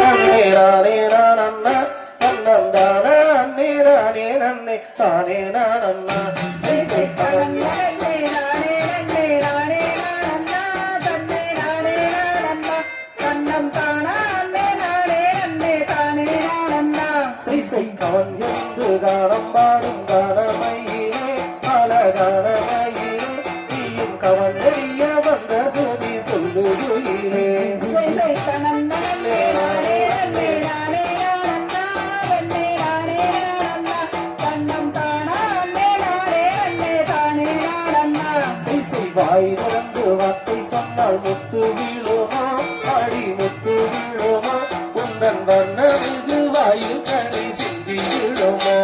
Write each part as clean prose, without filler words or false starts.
நன்னே நானே நானண்ணா தன்னம் தானா அன்னே நானே நன்னே தானே நானண்ணா சை சை தனன்னா இசை கவன் என்று கானம் பாடும் கானமையிலே அழகானமையிலே நீயும் கவன் எறிய வந்த சோதி சொல்லுயிலே வாய் திறந்து வார்த்தை சொன்னால் முத்து வீழுமா அடி முத்து வீழுமா உந்தன் வண்ணமிகு வாயில் கனி சிந்தி விழுமா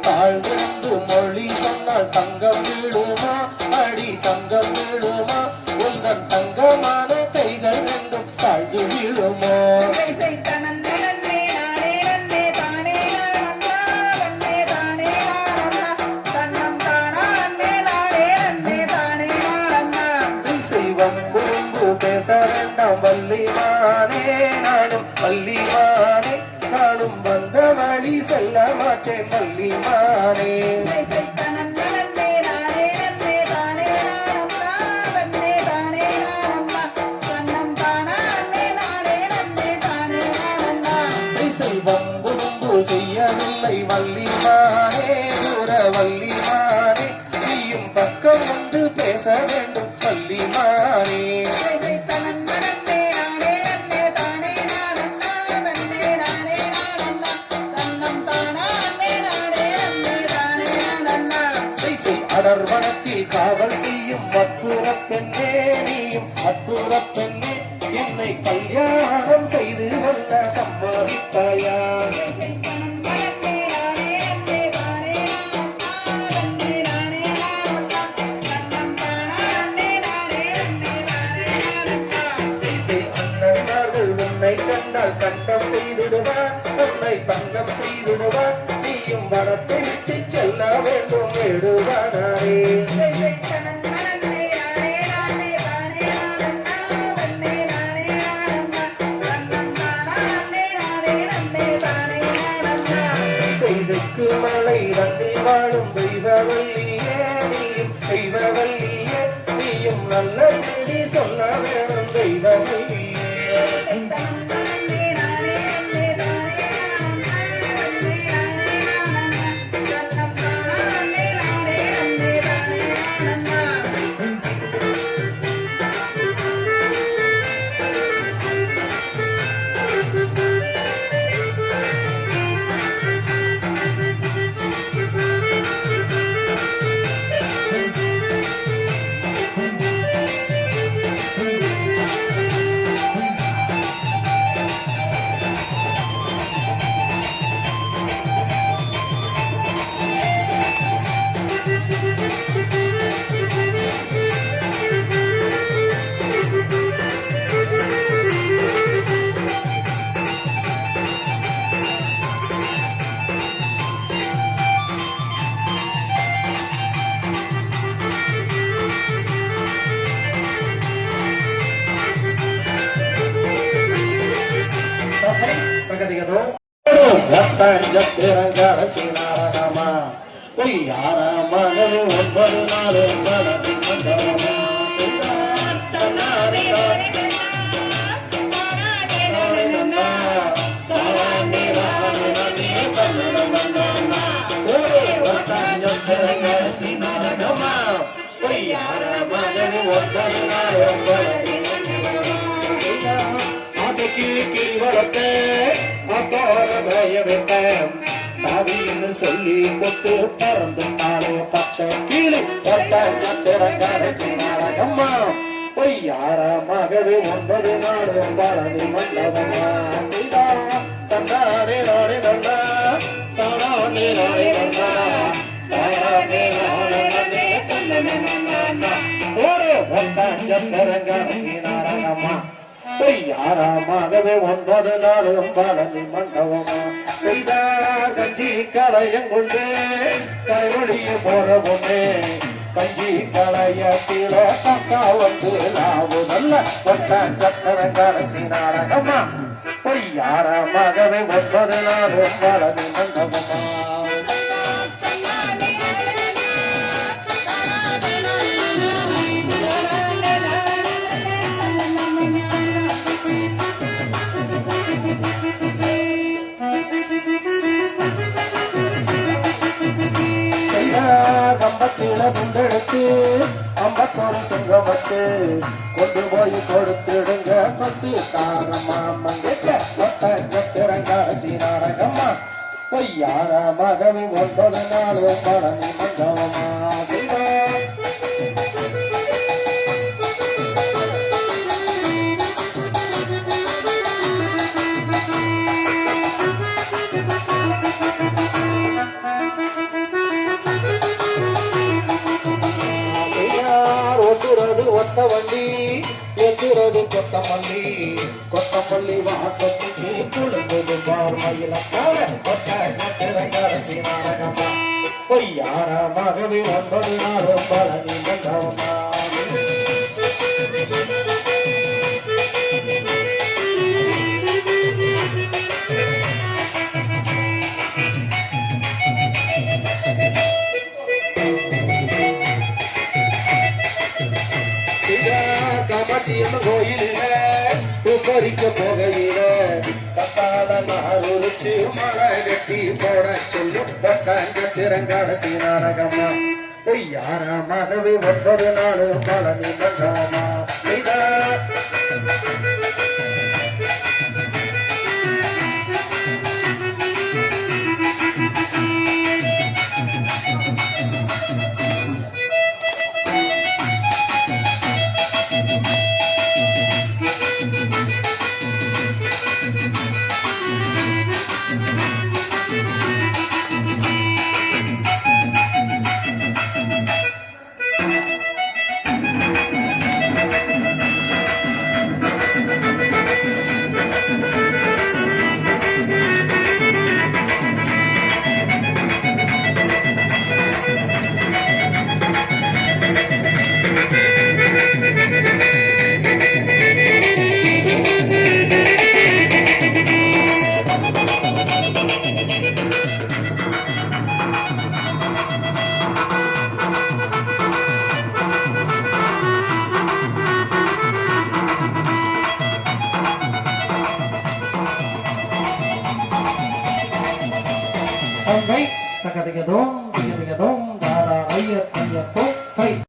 தாழ் திறந்து மொழி சொன்னால் தங்கம் விழுமா அடி தங்கம் விழுமா உந்தன் தங்கமான கைகள் ரெண்டும் தாழ்ந்து விழுமா பேச வேண்டாம் வள்ளிமானே நானும் வள்ளிமானே நானும் வந்த வழி செல்ல மாட்டேன் வள்ளிமானே வம்பு செய்யவில்லை வள்ளிமானே தூர வள்ளிமானே நீயும் பக்கம் வந்து பேச வேண்டும் வள்ளிமானே அடர்வனத்தில் காவல் செய்யும் அற்புத பெண்ணே நீயும் அற்புத பெண்ணே என்னை கல்யாணம் செய்து கொள்ள சம்மதித்தாயா அண்ணன்மார்கள் உன்னை கண்டால் கண்டம் செய்திடுவார் உன்னை தங்கம் செய்திடுவார் நீயும் வனத்தை விட்டு செல்ல வேண்டும் விடுவானே செய்துக்கு மலை வண்டில் வாழும் தெய்வவல்லியே நீயும் தெய்வவல்லியே நீயும் நல்ல செய்தி சொல்ல வேணும் தெய்வவல்லியே ஒன்பது நாள் சொல்லி கொட்டு பறந்துட்டாலே பச்சை கீழே நாடகம்மா பொய்யாரமாகவே 9 நாளும் பழனி மண்டபமா செய்தா தன்னாரே நாடே நன்னா தானே நாடே நன்னா தானே நாடே நன்னா ஒரு ஒட்டாஞ்சரங்கரசி நாடகம்மா பொய்யாரமாகவே 9 நாளும் பழனி மண்டபமா செய்தா கஞ்சி களையம் கொண்டு கரைவழிய போற பொண்ணு கஞ்சி களைய கீழ கக்கா வந்து லாவுதல்ல ஒட்டான் சக்கரம் கடைசி நாடகமா பொய்யாரமாகவே 9 நாளும் வளர்ந்து மண்டபமா கம்பத்தில துண்டெடுத்து 51 சிங்கம் வச்சு கொண்டு போய் கொடுத்துடுங்க கொத்து காரமா மங்கேக்க ஒட்டரங்காசி நாடகம்மா பொய்யாரமாகவே 9 நாளும் பழனி மண்டபமா ஒத்த வண்டி எத்துறது கொத்தமல்லி கொத்தமல்லி வாசத்துக்கு குழுங்குது பார்வையிலக்கார கடைசி நாடகமா பொய்யாரமாகவே 9 நாளும் பழனி மண்டபமா காமாட்சியம்மன் கோயிலில பூப்பறிக்க போகையில கத்தால நாருச்சு மழை கட்டி போட சொல்லி திறங்காடசி நாடகமா பொய்யாரமாகவே 9 நாளும் பழனி மண்டபமா செய்த Baik, tak kata dong, tiga dong, darah ayat ayat